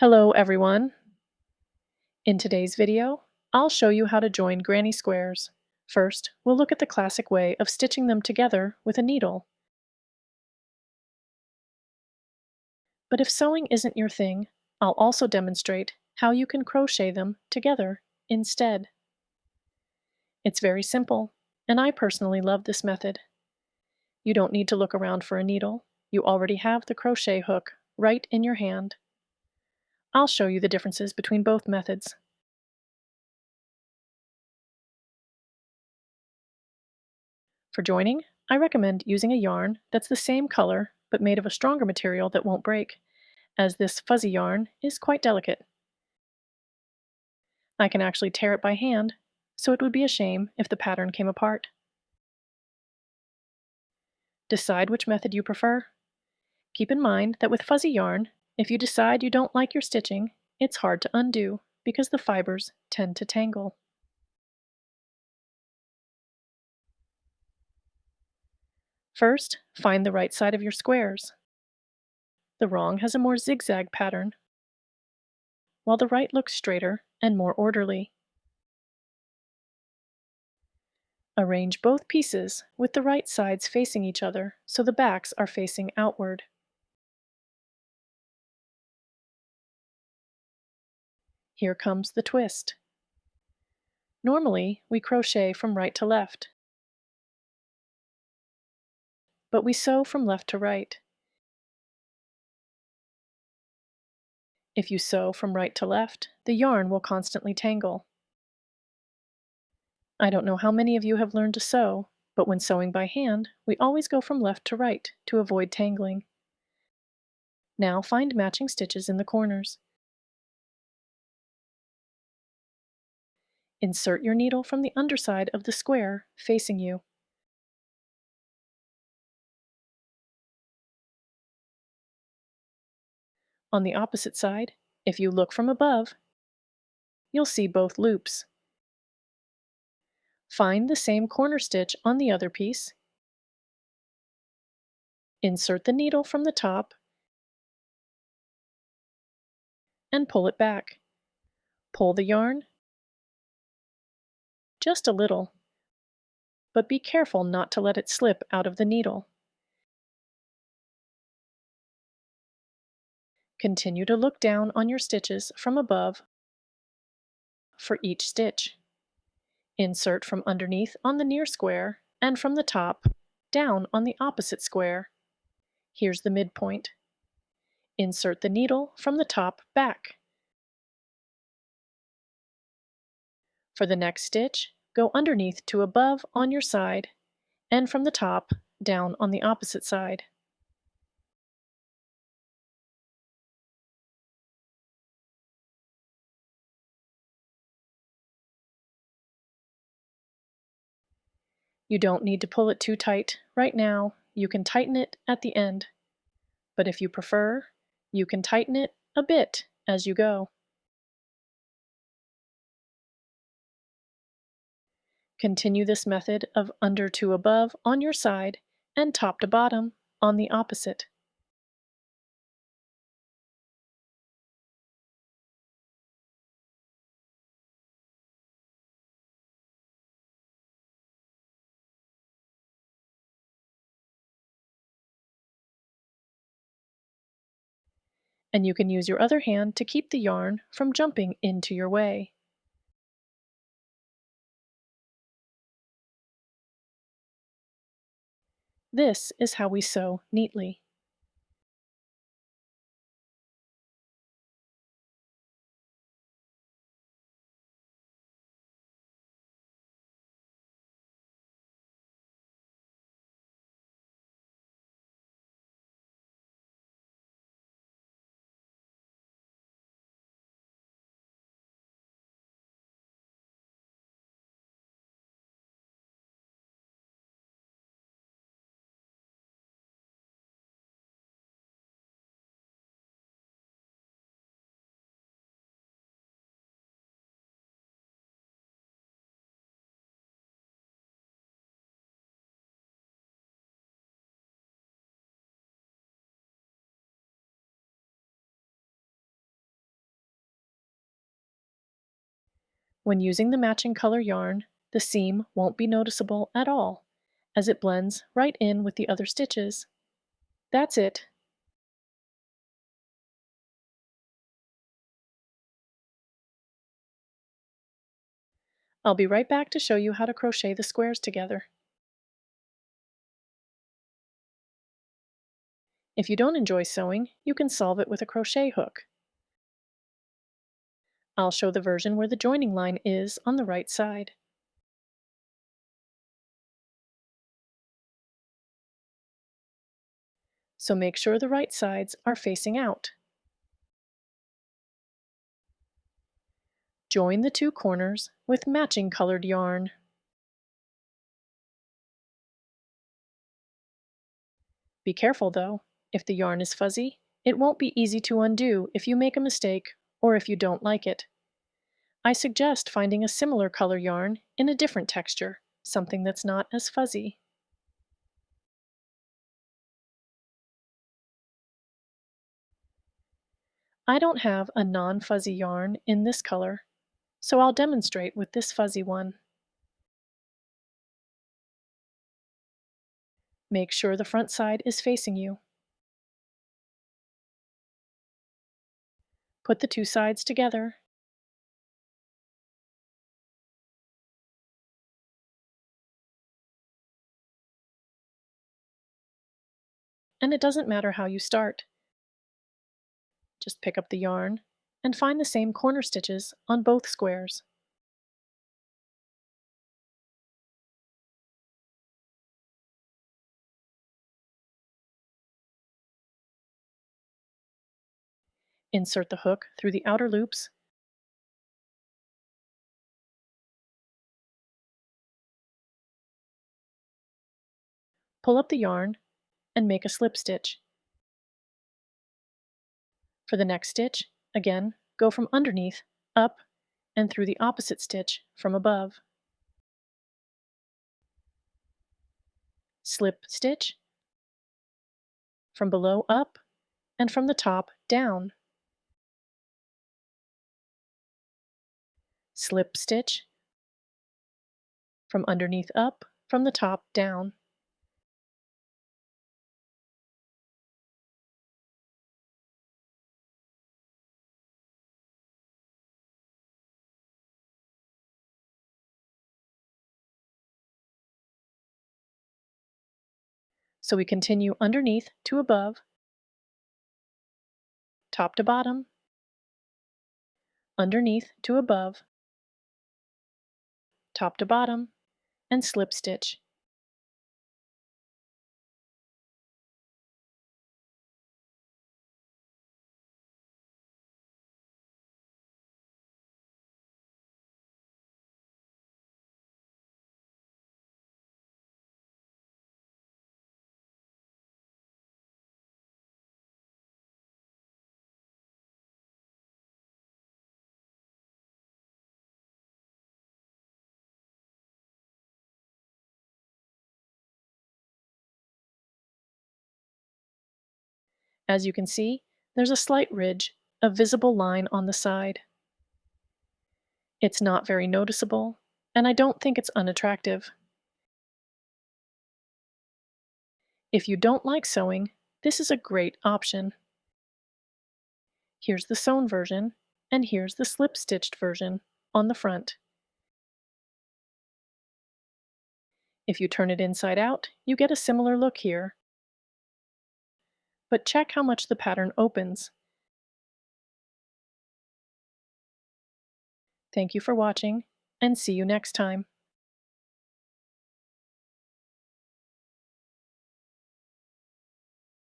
Hello everyone! In today's video, I'll show you how to join granny squares. First, we'll look at the classic way of stitching them together with a needle. But if sewing isn't your thing, I'll also demonstrate how you can crochet them together instead. It's very simple, and I personally love this method. You don't need to look around for a needle. You already have the crochet hook right in your hand. I'll show you the differences between both methods. For joining, I recommend using a yarn that's the same color but made of a stronger material that won't break, as this fuzzy yarn is quite delicate. I can actually tear it by hand, so it would be a shame if the pattern came apart. Decide which method you prefer. Keep in mind that with fuzzy yarn, if you decide you don't like your stitching, it's hard to undo because the fibers tend to tangle. First, find the right side of your squares. The wrong has a more zigzag pattern, while the right looks straighter and more orderly. Arrange both pieces with the right sides facing each other so the backs are facing outward. Here comes the twist. Normally, we crochet from right to left, but we sew from left to right. If you sew from right to left, the yarn will constantly tangle. I don't know how many of you have learned to sew, but when sewing by hand, we always go from left to right to avoid tangling. Now find matching stitches in the corners. Insert your needle from the underside of the square facing you. On the opposite side, if you look from above, you'll see both loops. Find the same corner stitch on the other piece. Insert the needle from the top and pull it back. Pull the yarn just a little, but be careful not to let it slip out of the needle. Continue to look down on your stitches from above for each stitch. Insert from underneath on the near square and from the top down on the opposite square. Here's the midpoint. Insert the needle from the top back. For the next stitch, go underneath to above on your side and from the top down on the opposite side. You don't need to pull it too tight right now. You can tighten it at the end. But if you prefer, you can tighten it a bit as you go. Continue this method of under to above on your side and top to bottom on the opposite. And you can use your other hand to keep the yarn from jumping into your way. This is how we sew neatly. When using the matching color yarn, the seam won't be noticeable at all, as it blends right in with the other stitches. That's it. I'll be right back to show you how to crochet the squares together. If you don't enjoy sewing, you can solve it with a crochet hook. I'll show the version where the joining line is on the right side. So make sure the right sides are facing out. Join the two corners with matching colored yarn. Be careful though, if the yarn is fuzzy, it won't be easy to undo if you make a mistake or if you don't like it. I suggest finding a similar color yarn in a different texture, something that's not as fuzzy. I don't have a non-fuzzy yarn in this color, so I'll demonstrate with this fuzzy one. Make sure the front side is facing you. Put the two sides together. And it doesn't matter how you start. Just pick up the yarn and find the same corner stitches on both squares. Insert the hook through the outer loops. Pull up the yarn and make a slip stitch. For the next stitch, again, go from underneath, up, and through the opposite stitch from above. Slip stitch, from below up, and from the top down. Slip stitch, from underneath up, from the top down. So we continue underneath to above, top to bottom, underneath to above, top to bottom, and slip stitch. As you can see, there's a slight ridge, a visible line on the side. It's not very noticeable, and I don't think it's unattractive. If you don't like sewing, this is a great option. Here's the sewn version, and here's the slip-stitched version on the front. If you turn it inside out, you get a similar look here. But check how much the pattern opens. Thank you for watching, and see you next time.